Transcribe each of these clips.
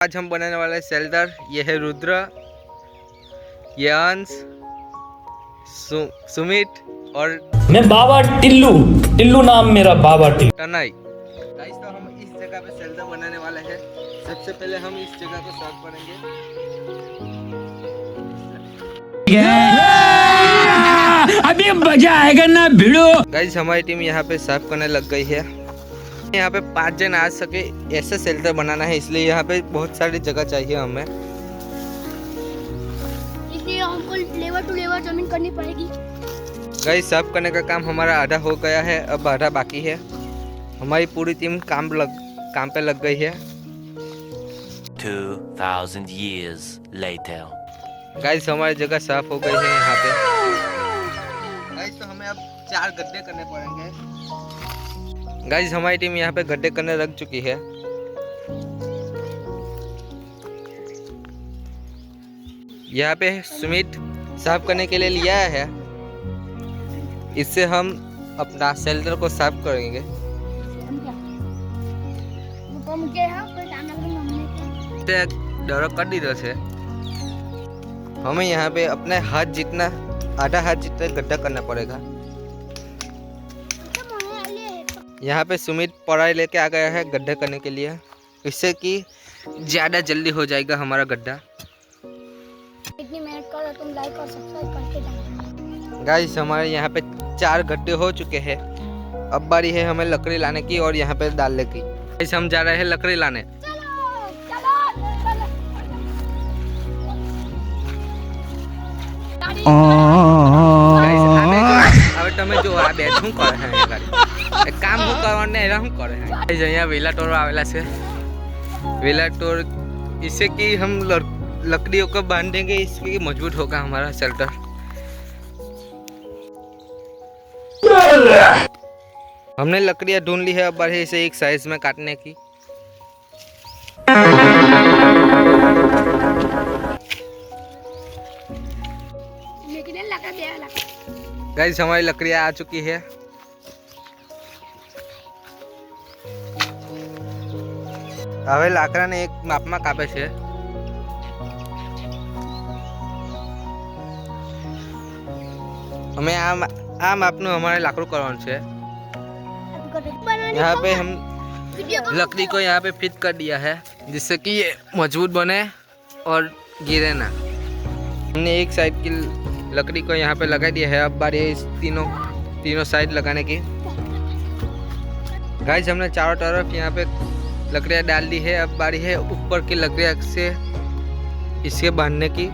आज हम बनाने वाले हैं शेल्टर। ये है रुद्र, ये अंश, सुमित और मैं बाबा टिल्लू। टिल्लू नाम मेरा, बाबा टिल्लू। तनय। गाइस तो हम इस जगह पे शेल्टर बनाने वाले हैं। सबसे पहले हम इस जगह को साफ करेंगे। अभी मजा आएगा ना भिड़ो। गाइस हमारी टीम यहाँ पे साफ करने लग गई है। यहाँ पे 5 जन आ सके ऐसा शेल्टर बनाना है, इसलिए यहाँ पे बहुत सारी जगह चाहिए हमें। इसलिए हमको लेवर टू लेवर जमीन करनी पड़ेगी। गाइस साफ करने का काम हमारा आधा हो गया है, अब आधा बाकी है। हमारी पूरी टीम काम पे लग गई है। 2000 years later. गाइस हमारी जगह साफ हो गई है यहाँ पे। गाइस तो हमें अब 4 गड्ढे करने पड़ेंगे। गाइस हमारी टीम यहाँ पे गड्ढे करने लग चुकी है। यहाँ पे सुमित साफ करने के लिए लिया है। इससे हम अपना शेल्टर को साफ करेंगे। डर कर दी से हमें यहाँ पे अपने हाथ जितना, आधा हाथ जितना गड्ढा करना पड़ेगा। यहाँ पे सुमित पढ़ाई लेके आ गया है गड्ढा करने के लिए, इससे कि ज़्यादा जल्दी हो जाएगा हमारा गड्ढा। इतनी मेहनत करो, तुम लाइक और सब्सक्राइब करके जाना। गाइस हमारे यहाँ पे 4 गड्ढे हो चुके हैं। अब बारी है हमें लकड़ी लाने की और यहाँ पे डालने की। गाइस हम जा रहे हैं लकड़ी लाने। હવે તમે જો આ બે શું કરે છે? કામ શું કરવાને એરા શું કરે છે? અહીંયા વેલા ટોર આવેલા છે। वेला टोर इससे कि हम लकड़ियों को बांधेंगे, इससे मजबूत होगा हमारा शेल्टर। हमने लकड़ियाँ ढूंढ ली है, अब बारी इसे एक साइज में काटने की। गाइस हमारी लकड़ियाँ आ चुकी है। હવે લાકડાને એક માપમાં કાપે છે। हमें आ मापનું हमारे लाकड़ू करवाना है। यहाँ पे हम लकड़ी को यहाँ पे फिट कर दिया है, जिससे कि ये मजबूत बने और गिरे ना। हमने एक साइड की लकड़ी को यहाँ पे लगा दिया है। अब बारी है इस तीनों साइड लगाने की। गाइस हमने चारों तरफ यहाँ पे लकड़ियाँ डाल दी है। अब बारी है ऊपर की लकड़ियाँ से इसके बांधने की।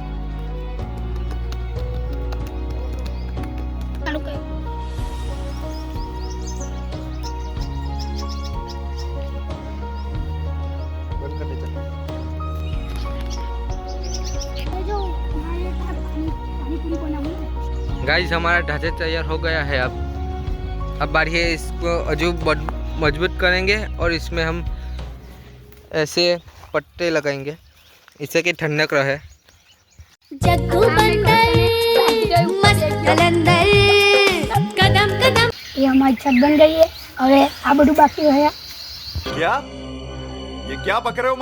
गाइस हमारा ढांचा तैयार हो गया है। अब बारी है इसको अजू मजबूत करेंगे और इसमें हम ऐसे पट्टे लगाएंगे, इससे कि ठंडक रहे। जग्गू बंदर मस्त कलंदर कदम कदम। ये हमारी छत बन गई है। और आ बड़ू बाकी है। क्या? ये क्या पक रहे हो?